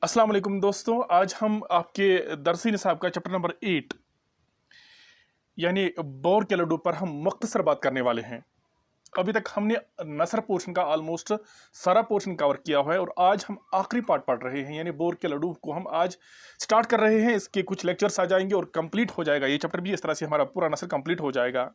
अस्सलाम वालेकुम दोस्तों, आज हम आपके दरसी निसाब का चैप्टर नंबर 8 यानी बोर के लड्डू पर हम मुख्तसर बात करने वाले हैं। अभी तक हमने नसर पोर्शन का ऑलमोस्ट सारा पोर्शन कवर किया हुआ है और आज हम आखिरी पार्ट पढ़ रहे हैं, यानी बोर के लड्डू को हम आज स्टार्ट कर रहे हैं। इसके कुछ लेक्चर्स आ जाएंगे और कंप्लीट हो जाएगा ये चैप्टर भी। इस तरह से हमारा पूरा नसर कंप्लीट हो जाएगा।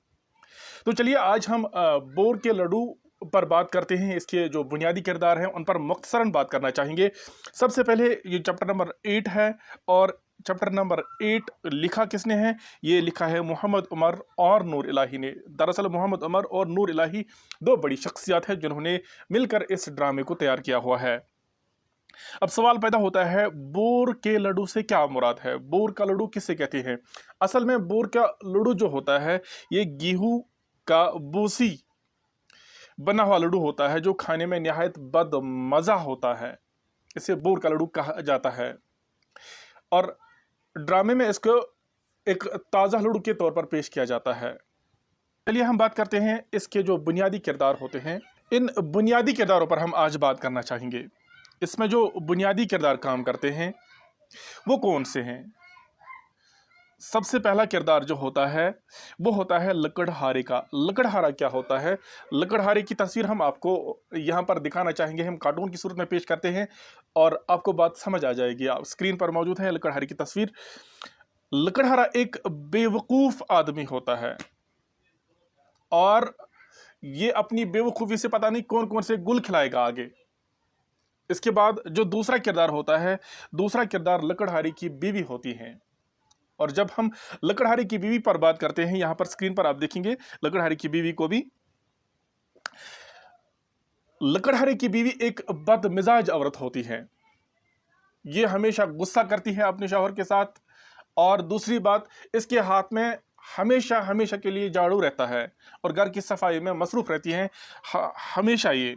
तो चलिए आज हम बोर के लड्डू पर बात करते हैं। इसके जो बुनियादी किरदार हैं उन पर मुख्तसरन बात करना चाहेंगे। सबसे पहले ये चैप्टर नंबर 8 है और चैप्टर नंबर 8 लिखा किसने है? ये लिखा है मोहम्मद उमर और नूर इलाही ने। दरअसल मोहम्मद उमर और नूर इलाही दो बड़ी शख्सियत हैं जिन्होंने मिलकर इस ड्रामे को तैयार किया हुआ है। अब सवाल पैदा होता है, बोर के लड्डू से क्या मुराद है? बोर का लड्डू किसे कहते हैं? असल में बोर का लड्डू जो होता है ये गेहूं का बूसी बना हुआ लड्डू होता है जो खाने में निहायत बदमज़ा होता है। इसे बोर का लड्डू कहा जाता है और ड्रामे में इसको एक ताज़ा लड्डू के तौर पर पेश किया जाता है। चलिए हम बात करते हैं इसके जो बुनियादी किरदार होते हैं। इन बुनियादी किरदारों पर हम आज बात करना चाहेंगे। इसमें जो बुनियादी किरदार काम करते हैं वो कौन से हैं? सबसे पहला किरदार जो होता है वो होता है लकड़हारे का। लकड़हारा क्या होता है? लकड़हारे की तस्वीर हम आपको यहाँ पर दिखाना चाहेंगे। हम कार्टून की सूरत में पेश करते हैं और आपको बात समझ आ जाएगी। आप स्क्रीन पर मौजूद है लकड़हारे की तस्वीर। लकड़हारा एक बेवकूफ़ आदमी होता है और ये अपनी बेवकूफ़ी से पता नहीं कौन कौन से गुल खिलाएगा आगे। इसके बाद जो दूसरा किरदार होता है, दूसरा किरदार लकड़हारे की बीवी होती है। और जब हम लकड़हारे की बीवी पर बात करते हैं, यहां पर स्क्रीन पर आप देखेंगे लकड़हारे की बीवी को भी। लकड़हारे की बीवी एक बदमिजाज औरत होती है। ये हमेशा गुस्सा करती है अपने शौहर के साथ और दूसरी बात, इसके हाथ में हमेशा हमेशा के लिए झाड़ू रहता है और घर की सफाई में मसरूफ रहती है हमेशा ये।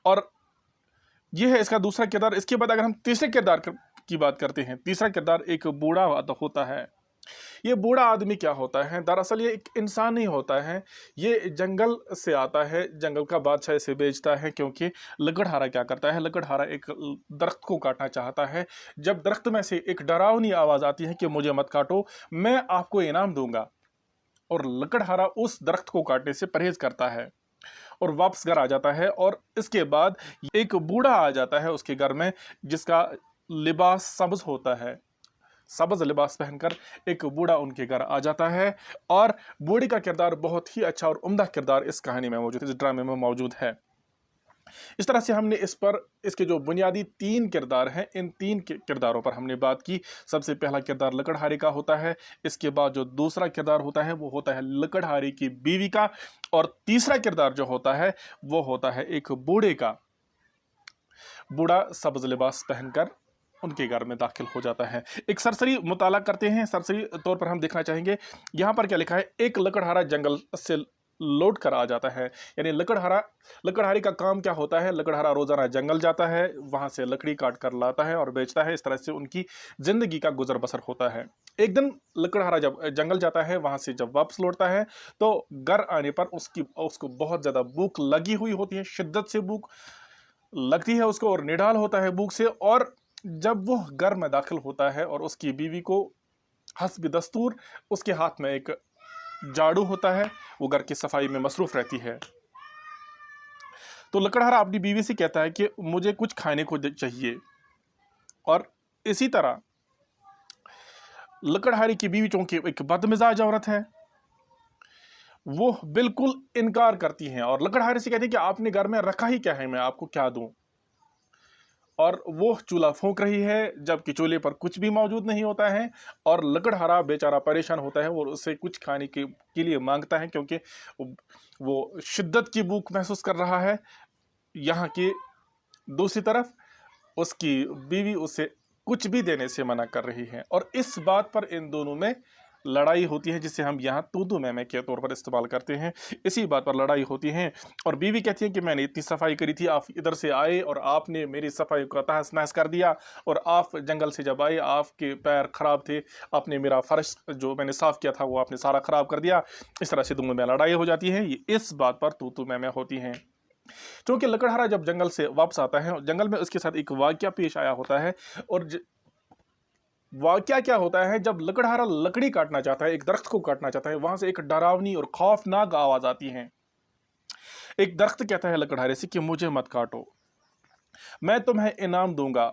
और ये है इसका दूसरा किरदार। इसके बाद अगर हम तीसरे किरदार की बात करते हैं, तीसरा किरदार एक बूढ़ा होता है। ये बूढ़ा आदमी क्या होता है? दरअसल ये एक इंसान नहीं होता है, ये जंगल से आता है, जंगल का बादशाह इसे बेचता है। क्योंकि लकड़हारा क्या करता है? लकड़हारा एक दरख्त को काटना चाहता है। जब दरख्त में से एक डरावनी आवाज आती है कि मुझे मत काटो, मैं आपको इनाम दूंगा, और लकड़हारा उस दरख्त को काटने से परहेज करता है और वापस घर आ जाता है। और इसके बाद एक बूढ़ा आ जाता है उसके घर में जिसका लिबास सब्ज होता है। सब्ज लिबास पहनकर एक बूढ़ा उनके घर आ जाता है और बूढ़े का किरदार बहुत ही अच्छा और उम्दा किरदार इस कहानी में मौजूद है, इस ड्रामे में मौजूद है। इस तरह से हमने इस पर इसके जो बुनियादी तीन किरदार हैं, इन तीन किरदारों पर हमने बात की। सबसे पहला किरदार लकड़हारे का होता है, इसके बाद जो दूसरा किरदार होता है वो होता है लकड़हारे की बीवी का, और तीसरा किरदार जो होता है वो होता है एक बूढ़े का। बूढ़ा सब्ज लिबास पहनकर उनके घर में दाखिल हो जाता है। एक सरसरी मुताला करते हैं। सरसरी तौर पर हम देखना चाहेंगे यहाँ पर क्या लिखा है। एक लकड़हारा जंगल से लौट कर आ जाता है, यानी लकड़हारे का काम क्या होता है? लकड़हारा रोजाना जंगल जाता है, वहां से लकड़ी काट कर लाता है और बेचता है। इस तरह से उनकी जिंदगी का गुजर बसर होता है। एक दिन लकड़हारा जब जंगल जाता है, वहां से जब वापस लौटता है तो घर आने पर उसको बहुत ज्यादा भूख लगी हुई होती है, शिद्दत से भूख लगती है उसको और निढाल होता है भूख से। और जब वो घर में दाखिल होता है और उसकी बीवी को हस्ब दस्तूर उसके हाथ में एक झाड़ू होता है, वो घर की सफाई में मसरूफ रहती है। तो लकड़हारा अपनी बीवी से कहता है कि मुझे कुछ खाने को चाहिए। और इसी तरह लकड़हारे की बीवी चूंकि एक बदमिजाज औरत है, वो बिल्कुल इनकार करती हैं और लकड़हारे से कहती है कि आपने घर में रखा ही क्या है, मैं आपको क्या दूं। और वो चूल्हा फूंक रही है जबकि चूल्हे पर कुछ भी मौजूद नहीं होता है। और लकड़हारा बेचारा परेशान होता है और उससे कुछ खाने के लिए मांगता है क्योंकि वो शिद्दत की भूख महसूस कर रहा है। यहाँ की दूसरी तरफ उसकी बीवी उसे कुछ भी देने से मना कर रही है और इस बात पर इन दोनों में लड़ाई होती है, जिसे हम यहाँ तू मैं के तौर पर इस्तेमाल करते हैं। इसी बात पर लड़ाई होती है और बीवी कहती है कि मैंने इतनी सफाई करी थी, आप इधर से आए और आपने मेरी सफाई को तहस नहस कर दिया, और आप जंगल से जब आए आपके पैर खराब थे, आपने मेरा फर्श जो मैंने साफ किया था वो आपने सारा खराब कर दिया। इस तरह से दोनों में लड़ाई हो जाती है। ये इस बात पर तू मैं होती हैं। چونکہ لکڑہارا جب جنگل سے واپس آتا ہے، جنگل میں اس کے ساتھ ایک واقعہ پیش آیا ہوتا ہے، اور واقعہ کیا ہوتا ہے، جب لکڑہارا لکڑی کاٹنا چاہتا ہے، ایک درخت کو کاٹنا چاہتا ہے، وہاں سے ایک ڈراؤنی اور خوفناک آواز آتی ہے۔ ایک درخت کہتا ہے لکڑہارے سے کہ مجھے مت کاٹو، میں تمہیں انعام دوں گا۔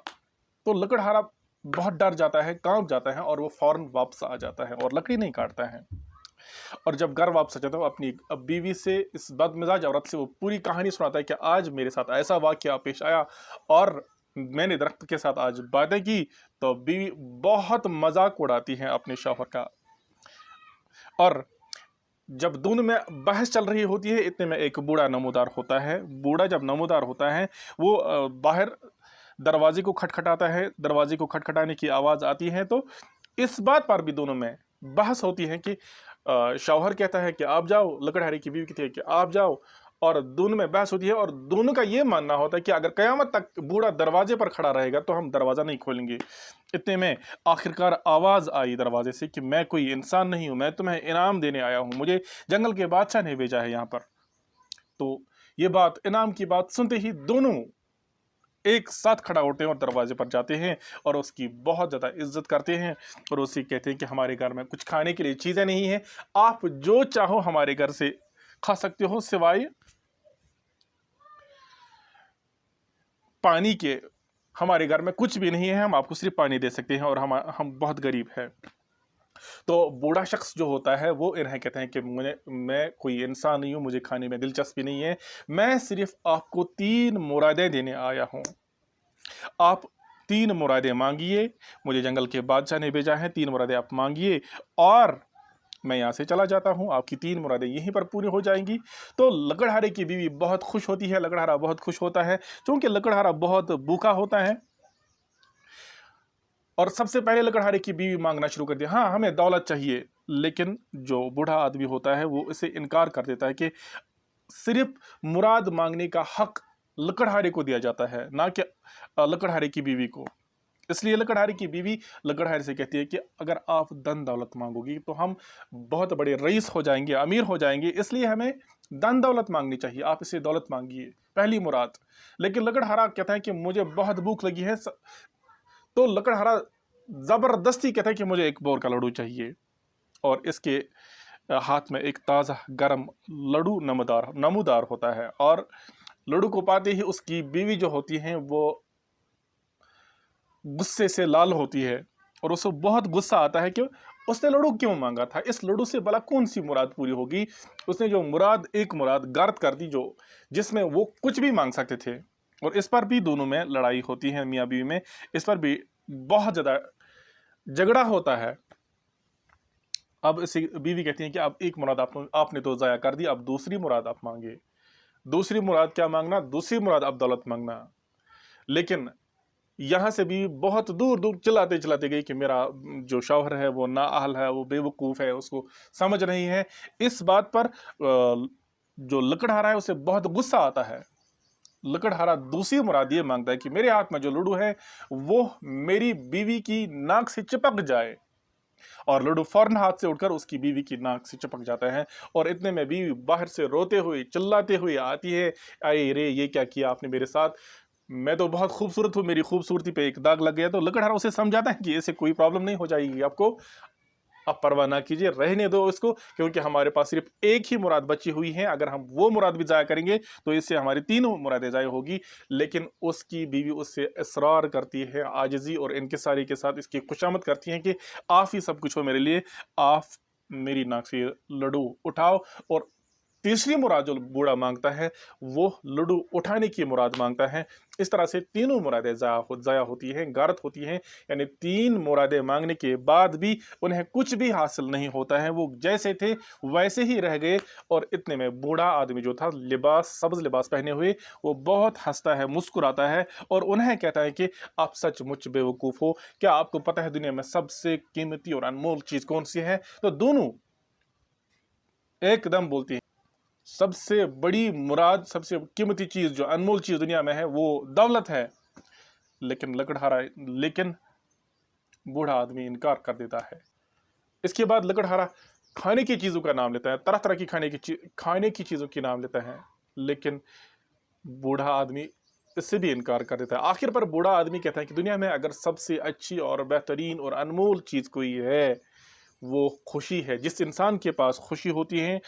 تو لکڑہارا بہت ڈر جاتا ہے، کانپ جاتا ہے، اور وہ فوراً واپس آ جاتا ہے اور لکڑی نہیں کاٹتا ہے۔ اور جب گھر واپس آ جاتا ہے، وہ اپنی بیوی سے، اس بد مزاج عورت سے، وہ پوری کہانی سناتا ہے کہ آج میرے ساتھ ایسا واقعہ پیش آیا اور میں نے درخت کے ساتھ آج باتیں کی۔ تو بیوی بہت مذاق اڑاتی ہے اپنے شوہر کا، اور جب دونوں میں بحث چل رہی ہوتی ہے، اتنے میں ایک بوڑھا نمودار ہوتا ہے۔ بوڑھا جب نمودار ہوتا ہے، وہ باہر دروازے کو کھٹکھٹاتا ہے، دروازے کو کھٹکھٹانے کی آواز آتی ہے، تو اس بات پر بھی دونوں میں بحث ہوتی ہے کہ شوہر کہتا ہے کہ آپ جاؤ، لکڑہارے کی بیوی کہتی ہے کہ آپ جاؤ، اور دونوں میں بحث ہوتی ہے، اور دونوں کا یہ ماننا ہوتا ہے کہ اگر قیامت تک بوڑھا دروازے پر کھڑا رہے گا تو ہم دروازہ نہیں کھولیں گے۔ اتنے میں آخرکار آواز آئی دروازے سے کہ میں کوئی انسان نہیں ہوں، میں تمہیں انعام دینے آیا ہوں، مجھے جنگل کے بادشاہ نے بھیجا ہے یہاں پر۔ تو یہ بات، انعام کی بات سنتے ہی دونوں ایک ساتھ کھڑا ہوتے ہیں اور دروازے پر جاتے ہیں، اور اس کی بہت زیادہ عزت کرتے ہیں، اور اسے کہتے ہیں کہ ہمارے گھر میں کچھ کھانے کے لیے چیزیں نہیں ہیں، آپ جو چاہو ہمارے گھر سے کھا سکتے ہو، سوائے پانی کے ہمارے گھر میں کچھ بھی نہیں ہے، ہم آپ کو صرف پانی دے سکتے ہیں، اور ہم بہت غریب ہیں۔ تو بوڑھا شخص جو ہوتا ہے وہ انہیں کہتے ہیں کہ میں کوئی انسان نہیں ہوں، مجھے کھانے میں دلچسپی نہیں ہے، میں صرف آپ کو 3 مرادیں دینے آیا ہوں۔ آپ 3 مرادیں مانگیے، مجھے جنگل کے بادشاہ نے بھیجا ہے، 3 مرادیں آپ مانگیے، اور میں یہاں سے چلا جاتا ہوں، آپ کی 3 مرادیں یہیں پر پوری ہو جائیں گی۔ تو لکڑہارے کی بیوی بہت خوش ہوتی ہے، لکڑہارا بہت خوش ہوتا ہے، چونکہ لکڑہارا بہت بھوکا ہوتا ہے، اور سب سے پہلے لکڑہارے کی بیوی مانگنا شروع کر دیا، ہاں ہمیں دولت چاہیے، لیکن جو بوڑھا آدمی ہوتا ہے وہ اسے انکار کر دیتا ہے کہ صرف مراد مانگنے کا حق لکڑہارے کو دیا جاتا ہے، نہ کہ لکڑہارے کی بیوی کو۔ اس لیے لکڑہارے کی بیوی لکڑہارے سے کہتی ہے کہ اگر آپ دن دولت مانگو گی تو ہم بہت بڑے رئیس ہو جائیں گے، امیر ہو جائیں گے، اس لیے ہمیں دن دولت مانگنی چاہیے، آپ اسے دولت مانگیے، پہلی مراد۔ لیکن لکڑہارا کہتا ہے کہ مجھے بہت بھوک لگی ہے، تو لکڑہارا زبردستی کہتا ہے کہ مجھے ایک بور کا لڈو چاہیے، اور اس کے ہاتھ میں ایک تازہ گرم لڈو نمودار ہوتا ہے، اور لڈو کو پاتے ہی اس کی بیوی جو ہوتی ہیں وہ غصے سے لال ہوتی ہے، اور اسے بہت غصہ آتا ہے کہ اس نے لڈو کیوں مانگا تھا، اس لڈو سے بھلا کون سی مراد پوری ہوگی۔ اس نے جو ایک مراد غارت کر دی، جس میں وہ کچھ بھی مانگ سکتے تھے، اور اس پر بھی دونوں میں لڑائی ہوتی ہے، میاں بیوی میں اس پر بھی بہت زیادہ جھگڑا ہوتا ہے۔ اب اسے بیوی کہتی ہے کہ اب ایک مراد آپ نے تو ضائع کر دی، اب دوسری مراد آپ مانگے۔ دوسری مراد کیا مانگنا؟ دوسری مراد اب دولت مانگنا۔ لیکن یہاں سے بھی بہت دور دور چلاتے گئی کہ میرا جو شوہر ہے وہ نااہل ہے، وہ بے وقوف ہے، اس کو سمجھ نہیں ہے۔ اس بات پر جو لکڑہارا ہے اسے بہت غصہ آتا ہے۔ لکڑہارا دوسری مراد یہ مانگتا ہے کہ میرے ہاتھ میں جو لڈو ہے وہ میری بیوی کی ناک سے چپک جائے، اور لڈو فوراً ہاتھ سے اٹھ کر اس کی بیوی کی ناک سے چپک جاتا ہے، اور اتنے میں بیوی باہر سے روتے ہوئے چلاتے ہوئے آتی ہے، اے رے یہ کیا کیا آپ نے میرے ساتھ، میں تو بہت خوبصورت ہوں، میری خوبصورتی پہ ایک داغ لگ گیا۔ تو لکڑہارا اسے سمجھاتا ہے کہ اسے کوئی پرابلم نہیں ہو جائے گی آپ کو، آپ پرواہ نہ کیجیے، رہنے دو اس کو، کیونکہ ہمارے پاس صرف ایک ہی مراد بچی ہوئی ہے، اگر ہم وہ مراد بھی ضائع کریں گے تو اس سے ہماری 3 مرادیں ضائع ہوگی۔ لیکن اس کی بیوی اس سے اصرار کرتی ہے، عاجزی اور انکساری کے ساتھ اس کی خوشامد کرتی ہیں کہ آپ ہی سب کچھ ہو میرے لیے، آپ میری ناک سے لڈو اٹھاؤ۔ اور تیسری مراد جو بوڑھا مانگتا ہے وہ لڈو اٹھانے کی مراد مانگتا ہے۔ اس طرح سے تینوں مرادیں ضائع ہوتی ہیں، غارت ہوتی ہیں، یعنی 3 مرادیں مانگنے کے بعد بھی انہیں کچھ بھی حاصل نہیں ہوتا ہے، وہ جیسے تھے ویسے ہی رہ گئے۔ اور اتنے میں بوڑھا آدمی جو تھا سبز لباس پہنے ہوئے، وہ بہت ہنستا ہے، مسکراتا ہے، اور انہیں کہتا ہے کہ آپ سچ مچ بے وقوف ہو، کیا آپ کو پتہ ہے دنیا میں سب سے قیمتی اور انمول چیز کون سی ہے؟ تو دونوں ایک دم بولتی ہیں سب سے بڑی مراد، سب سے قیمتی چیز، جو انمول چیز دنیا میں ہے وہ دولت ہے۔ لیکن بوڑھا آدمی انکار کر دیتا ہے۔ اس کے بعد لکڑہارا کھانے کی چیزوں کا نام لیتا ہے، طرح طرح کی کھانے کی چیزوں کی نام لیتا ہے، لیکن बूढ़ा आदमी इससे भी इनकार कर देता है। आखिर पर बूढ़ा आदमी कहता है कि दुनिया में अगर सबसे अच्छी और बेहतरीन और अनमोल चीज़ कोई है, वो खुशी है। जिस इंसान के पास खुशी होती है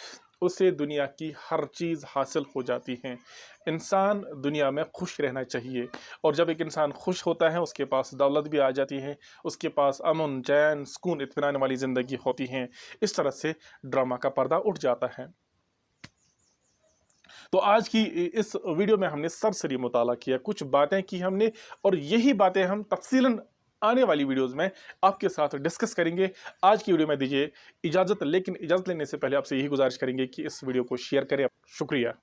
उसे दुनिया की हर चीज़ हासिल हो जाती है। इंसान दुनिया में खुश रहना चाहिए, और जब एक इंसान खुश होता है उसके पास दौलत भी आ जाती है, उसके पास अमन, चैन, सुकून, इत्मीनान वाली ज़िंदगी होती है। इस तरह से ड्रामा का पर्दा उठ जाता है। तो आज की इस वीडियो में हमने सरसरी मुताला किया, कुछ बातें की हमने, और यही बातें हम तफसीलन आने वाली वीडियोस में आपके साथ डिस्कस करेंगे। आज की वीडियो में दीजिए इजाज़त, लेकिन इजाज़त लेने से पहले आपसे यही गुजारिश करेंगे कि इस वीडियो को शेयर करें। शुक्रिया।